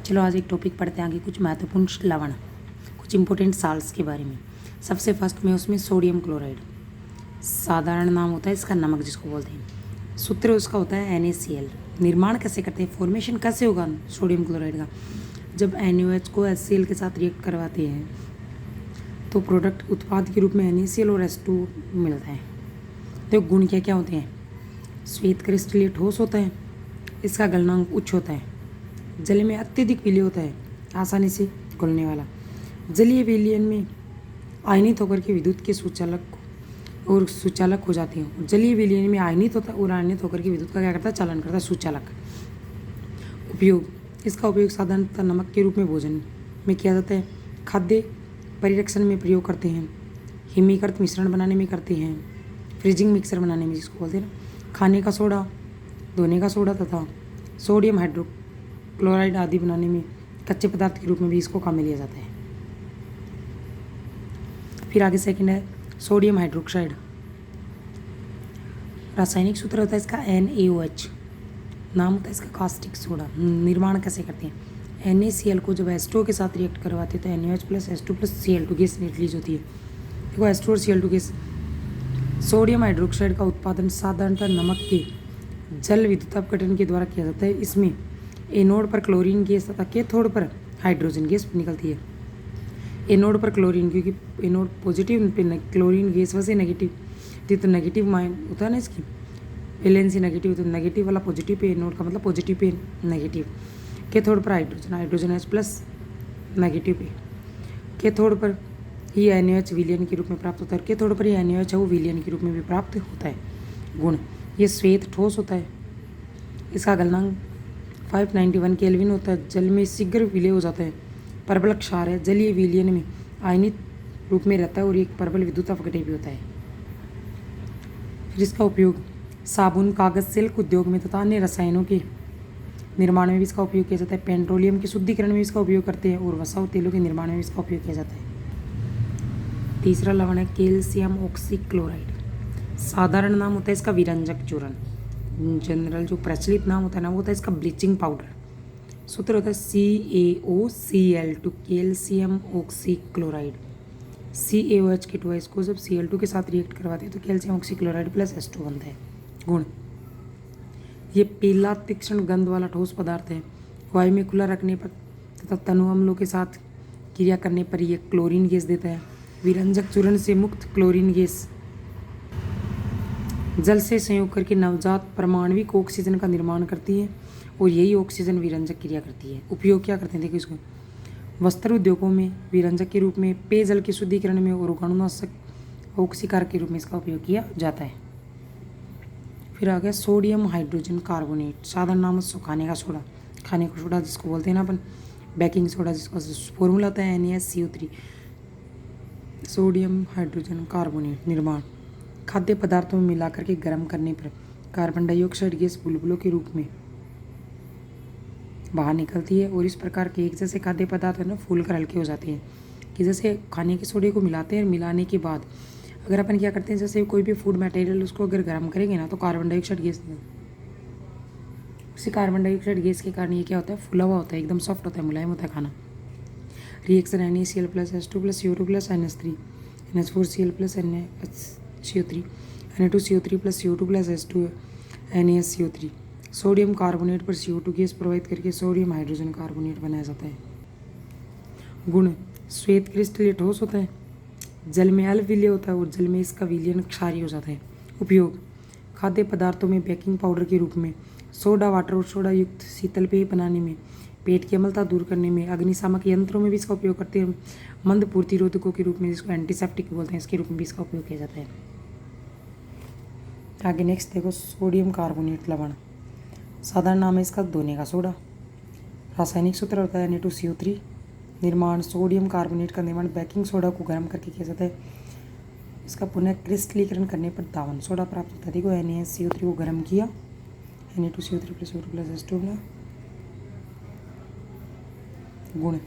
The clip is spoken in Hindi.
चलो आज एक टॉपिक पढ़ते हैं आगे, कुछ महत्वपूर्ण लवण, कुछ इंपॉर्टेंट साल्ट्स के बारे में। सबसे फर्स्ट में उसमें सोडियम क्लोराइड, साधारण नाम होता है इसका नमक जिसको बोलते हैं। सूत्र उसका होता है NaCl। निर्माण कैसे करते हैं, फॉर्मेशन कैसे होगा सोडियम क्लोराइड का, जब NaOH को HCl के साथ रिएक्ट करवाते हैं तो प्रोडक्ट उत्पाद के रूप में NaCl और H2 मिलता है। तो गुण क्या क्या होते हैं, श्वेत क्रिस्टलीय ठोस होता है, इसका गलनांक उच्च होता है, जल में अत्यधिक विलय होता है, आसानी से घुलने वाला, जलीय विलयन में आयनित होकर के विद्युत के सुचालक हो जाती हैं। जलीय विलयन में आयनित होता है और आयनित होकर के विद्युत का क्या करता है, चालन करता है, सुचालक। उपयोग, इसका उपयोग साधारणतः नमक के रूप में भोजन में किया जाता है, खाद्य परिरक्षण में प्रयोग करते हैं, हिमीकृत मिश्रण बनाने में करते हैं, फ्रीजिंग मिक्सर बनाने में जिसको बोलते हैं ना, खाने का सोडा, धोने का सोडा तथा सोडियम हाइड्रोक्लोराइड आदि बनाने में कच्चे पदार्थ के रूप में भी इसको काम में लिया जाता है। फिर आगे सेकंड है सोडियम हाइड्रोक्साइड। रासायनिक सूत्र होता है इसका NaOH, नाम होता है इसका कास्टिक सोडा। निर्माण कैसे करते हैं, NaCl को जब H2O के साथ रिएक्ट करवाते हैं तो NaOH plus H2 plus Cl2 gas release होती है। देखो H2 और Cl2 गैस। सोडियम हाइड्रोक्साइड का उत्पादन साधारणतः नमक के जल विद्युत अपघटन के द्वारा किया जाता है। इसमें एनोड पर क्लोरीन गैस तथा कैथोड पर हाइड्रोजन गैस निकलती है। एनोड पर क्लोरीन, क्योंकि anode positive pay chlorine gas वैसे नेगेटिव, तो नेगेटिव माइन होता है ना इसकी वैलेंसी नेगेटिव, तो नेगेटिव वाला पॉजिटिव पे, एनोड का मतलब पॉजिटिव पे नेगेटिव। कैथोड पर हाइड्रोजन H प्लस नेगेटिव पे, कैथोड पर ही NaOH विलयन के रूप में प्राप्त होता है। कैथोड पर ही NaOH है वो विलयन के रूप में भी प्राप्त होता है। गुण, ये श्वेत ठोस होता है, इसका गलनांक 591 केल्विन होता है, जल में शीघ्र विलय हो जाता है, प्रबल क्षार है, जलीय विलयन में आयनित रूप में रहता है और एक प्रबल विद्युत अपघटन भी होता है। फिर इसका उपयोग साबुन, कागज, सिल्क उद्योग में तथा अन्य रसायनों के निर्माण में भी इसका उपयोग किया जाता है। पेट्रोलियम के शुद्धिकरण में इसका उपयोग करते हैं और वसा और तेलों के निर्माण में भी इसका उपयोग किया जाता है। तीसरा लवण है कैल्शियम ऑक्सीक्लोराइड। साधारण नाम होता है इसका विरंजक चूर्ण, जनरल जो प्रचलित नाम होता है ना वो होता है इसका ब्लीचिंग पाउडर। सूत्र होता है CaOCl2, कैल्शियम ऑक्सीक्लोराइड। CaOH इसको जब Cl2 के साथ रिएक्ट करवाते हैं तो कैल्शियम ऑक्सीक्लोराइड प्लस H2 बनता है। गुण, ये पीला तीक्ष्ण गंध वाला ठोस पदार्थ है, वायु में खुला रखने पर तथा तनु अम्लों के साथ क्रिया करने पर यह क्लोरीन गैस देता है। विरंजक चूर्ण से मुक्त क्लोरीन गैस जल से संयोग करके नवजात परमाणविक ऑक्सीजन का निर्माण करती है और यही ऑक्सीजन विरंजक क्रिया करती है। उपयोग क्या करते हैं, देखो इसको वस्त्र उद्योगों में विरंजक के रूप में, पेयजल के शुद्धिकरण में और रोगाणुनाशक ऑक्सीकारक के रूप में इसका उपयोग किया जाता है। फिर आ गया सोडियम हाइड्रोजन कार्बोनेट। साधारण नाम खाने का सोडा, खाने का सोडा जिसको बोलते हैं ना अपन, बेकिंग सोडा जिसका फॉर्मूला होता है NaSCO3। सोडियम हाइड्रोजन कार्बोनेट निर्माण, खाद्य पदार्थों में मिलाकर के गर्म करने पर कार्बन डाइऑक्साइड गैस बुलबुलों के रूप में बाहर निकलती है और इस प्रकार के एक जैसे खाद्य पदार्थ है ना फूल कर हल्के हो जाते हैं। कि जैसे खाने के सोडे को मिलाते हैं, मिलाने के बाद अगर अपन क्या करते हैं, जैसे कोई भी फूड मटेरियल उसको अगर गर्म करेंगे ना तो कार्बन डाइऑक्साइड गैस, उसी कार्बन डाइऑक्साइड गैस के कारण ये क्या होता है, फूला हुआ होता है, एकदम सॉफ्ट होता है, मुलायम होता है खाना। Reaction NaCl plus H2 plus CO2 plus NH3, NH4Cl plus NaCO3, Na2CO3 plus CO2 plus H2 NaSCO3। Sodium carbonate पर CO2 गैस प्रवाहित करके सोडियम हाइड्रोजन कार्बोनेट बनाया जाता है। गुण, श्वेत क्रिस्टलीय ठोस होता है, जल में अल्प विलय होता है और जल में इसका विलयन क्षारीय हो जाता है। उपयोग, खाद्य पदार्थों में बेकिंग पाउडर के रूप में, सोडा वाटर और सोडा युक्त शीतल पेय बनाने में, पेट की अम्लता दूर करने में, अग्निशामक यंत्रों में भी इसका उपयोग करते हैं, मंद प्रतिरोधकों के रूप में जिसको एंटीसेप्टिक बोलते हैं इसके रूप में भी इसका उपयोग किया जाता है। आगे नेक्स्ट देखो सोडियम कार्बोनेट लवण। साधारण नाम है इसका धोने का सोडा। रासायनिक सूत्र होता है Na2CO3। निर्माण, सोडियम कार्बोनेट का निर्माण बेकिंग सोडा को गर्म करके किया जाता है, इसका पुनः क्रिस्टलीकरण करने पर दावन सोडा प्राप्त होता है। देखो NaCO3 को गर्म किया, Na2CO3 plus CO2 plus H2 बना। गुण,